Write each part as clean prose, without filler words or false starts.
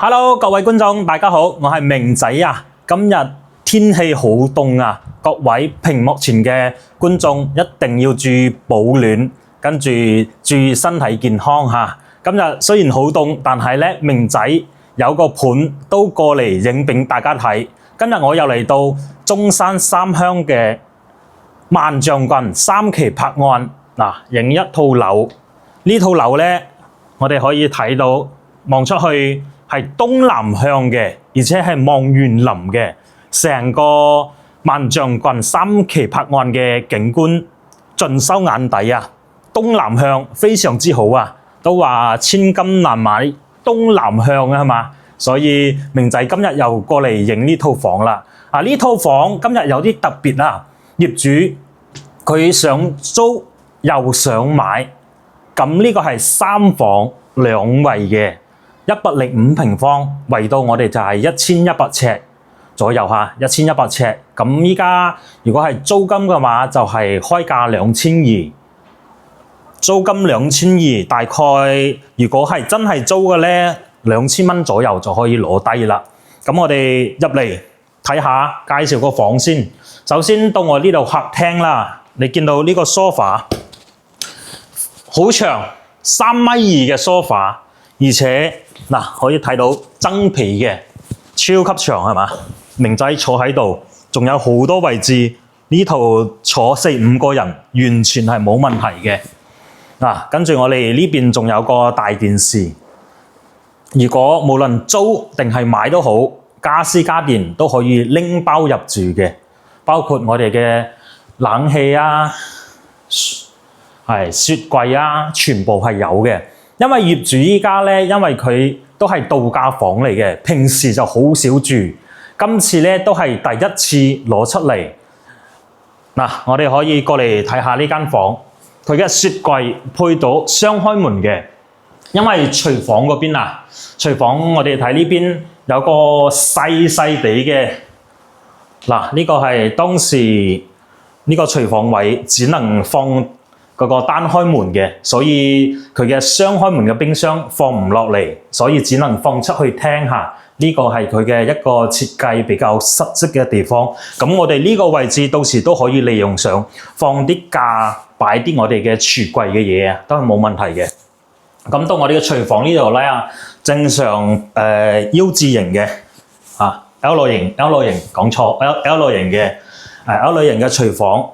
Hello，各位觀眾，大家好，我係明仔啊。今日天氣好凍啊，各位屏幕前嘅觀眾一定要注意保暖，跟住注意身體健康嚇。今日雖然好凍，但係咧明仔有個盤都過嚟影俾大家睇。今日我又嚟到中山三鄉嘅萬象郡三期拍案嗱，影一套樓。呢套樓咧，我哋可以睇到望出去係東南向嘅，而且係望園林嘅，成個萬象郡三期拍案嘅景觀盡收眼底啊！東南向非常之好啊，都話千金難買東南向啊，係嘛？所以明仔今日又過嚟影呢套房啦。啊，呢套房今日有啲特別啊，業主佢想租又想買，咁呢個係三房兩衛嘅。105平方，圍到我哋就係1100尺左右嚇，1100尺。咁依家如果係租金嘅話，就係開價2200，租金2200，大概如果係真係租嘅咧，2000蚊左右就可以攞低啦。咁我哋入嚟睇下，介紹個房先。首先到我呢度客廳啦，你見到呢個 sofa 好長，3.2米嘅 sofa。而且可以睇到真皮嘅，超級長係嘛？明仔坐喺度，仲有好多位置，呢度坐4-5個人，完全係冇問題嘅。跟住我哋呢邊仲有個大電視。如果無論租定係買都好，家私家電都可以拎包入住嘅，包括我哋嘅冷氣啊、雪櫃啊，全部係有嘅。因為業主依家咧，因為佢都係度假房嚟嘅，平時就好少住。今次咧都係第一次攞出嚟。我哋可以過嚟睇下呢間房，佢嘅雪櫃配到雙開門嘅。因為廚房嗰邊廚房我哋睇呢邊有個細細地嘅。呢個係當時呢個廚房位只能放嗰個單開門嘅，所以佢嘅雙開門嘅冰箱放唔落嚟，所以只能放出去廳下。呢個係佢嘅一個設計比較實質嘅地方。咁我哋呢個位置到時都可以利用上，放啲架，擺啲我哋嘅櫥櫃嘅嘢都係冇問題嘅。咁到我哋嘅廚房呢度咧正常腰字型嘅L 類型講錯 L 類型嘅L 類型嘅廚房。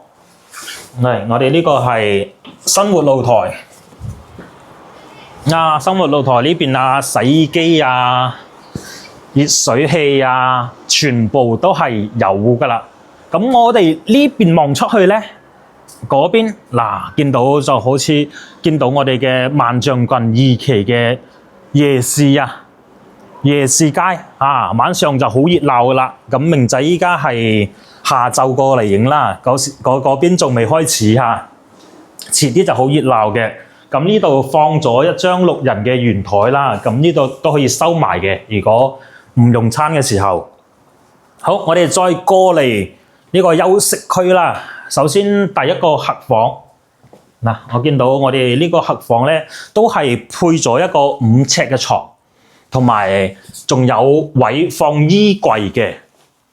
我哋呢個係生活露台。生活露台呢邊洗衣機熱水器全部都係有噶啦。咁我哋呢邊望出去咧，嗰邊見到就好似見到我哋嘅萬象郡2期嘅夜市夜市街晚上就好熱鬧噶啦。咁明仔依家係下晝過嚟影啦，嗰邊仲未開始遲啲就好熱鬧嘅。咁呢度放咗一張6人嘅圓台啦，咁呢度都可以收埋嘅，如果唔用餐嘅時候。好，我哋再過嚟呢個休息區啦。首先第一個客房，我見到我哋呢個客房咧都係配咗一個5尺嘅床，同埋仲有位放衣櫃嘅。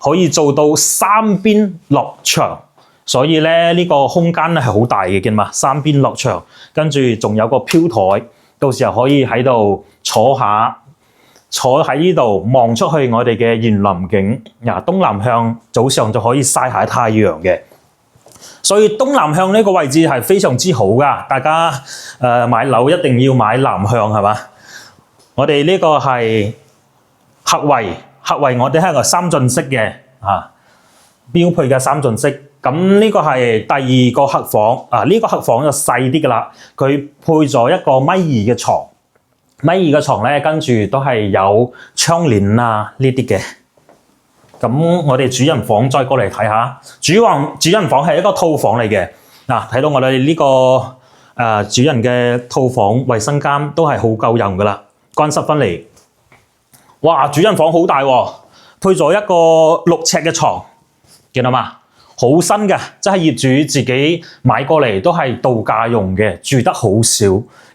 可以做到3邊落牆，所以咧呢個空間咧係好大嘅，見嘛？3邊落牆，跟住仲有個飄台，到時候可以喺度坐喺呢度望出去我哋嘅園林景。東南向早上就可以曬下太陽嘅，所以東南向呢個位置係非常之好噶。大家買樓一定要買南向係嘛？我哋呢個係客衛。客衛我哋係個3進式嘅標配嘅3進式。咁呢個係第二個客房呢個客房就細啲噶啦，佢配咗一個1.2米嘅床。1.2米嘅床咧，跟住都係有窗簾呢啲嘅。咁我哋主人房再過嚟睇下，主人房係一個套房嚟嘅。睇到我哋呢個主人嘅套房衛生間都係好夠用噶啦，乾濕分離。哇！主人房好大喎，配咗一個6尺嘅床，見到嘛？好新嘅，即係業主自己買過嚟都係度假用嘅，住得好少。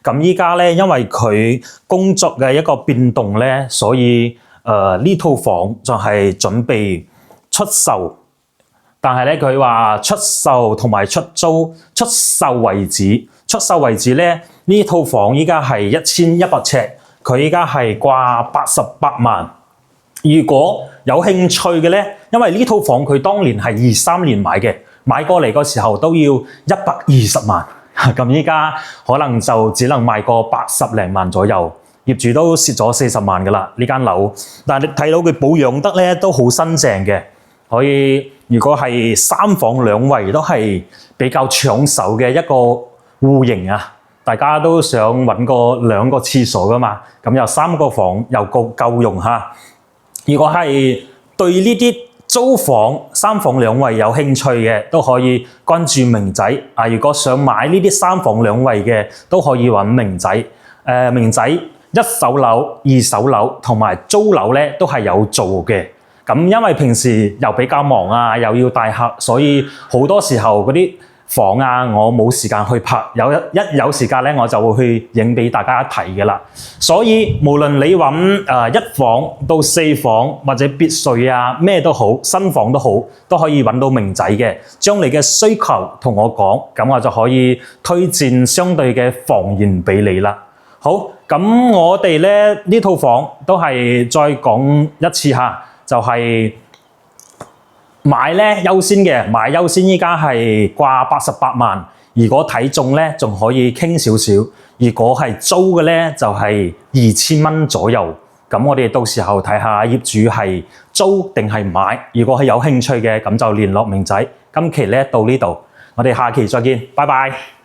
咁依家咧，因為佢工作嘅一個變動咧，所以呢套房就係準備出售。但係咧，佢話出售同埋出租，出售為止。出售為止咧，呢套房依家係1100尺，佢依家係掛88萬。如果有興趣嘅咧，因為呢套房佢當年係23年買嘅，買過嚟嗰時候都要120萬，咁依家可能就只能賣個80零萬左右，業主都蝕咗40萬噶啦呢間樓。但係你睇到佢保養得咧都好新淨嘅，可以如果係3房2衛都係比較搶手嘅一個戶型啊！大家都想揾個2個廁所噶嘛，咁有3個房又夠用嚇。如果係對呢啲租房3房2衛有興趣嘅，都可以關注明仔啊！如果想買呢啲3房2衛嘅，都可以揾明仔。明仔一手樓、2手樓同埋租樓咧都係有做嘅。咁因為平時又比較忙啊，又要帶客，所以好多時候嗰啲房啊，我冇時間去拍，有時間咧，我就會去影俾大家睇嘅啦。所以無論你揾1房到4房或者別墅啊，咩都好，新房都好，都可以揾到明仔嘅。將你嘅需求同我講，咁我就可以推薦相對嘅房源俾你啦。好，咁我哋咧呢套房都係再講一次嚇，就係買咧優先嘅，買優先依家係掛88萬。如果睇中咧，仲可以傾少少。如果係租嘅咧，就係2000蚊左右。咁我哋到時候睇下業主係租定係買。如果係有興趣嘅，咁就聯絡明仔。今期咧到呢度，我哋下期再見，拜拜。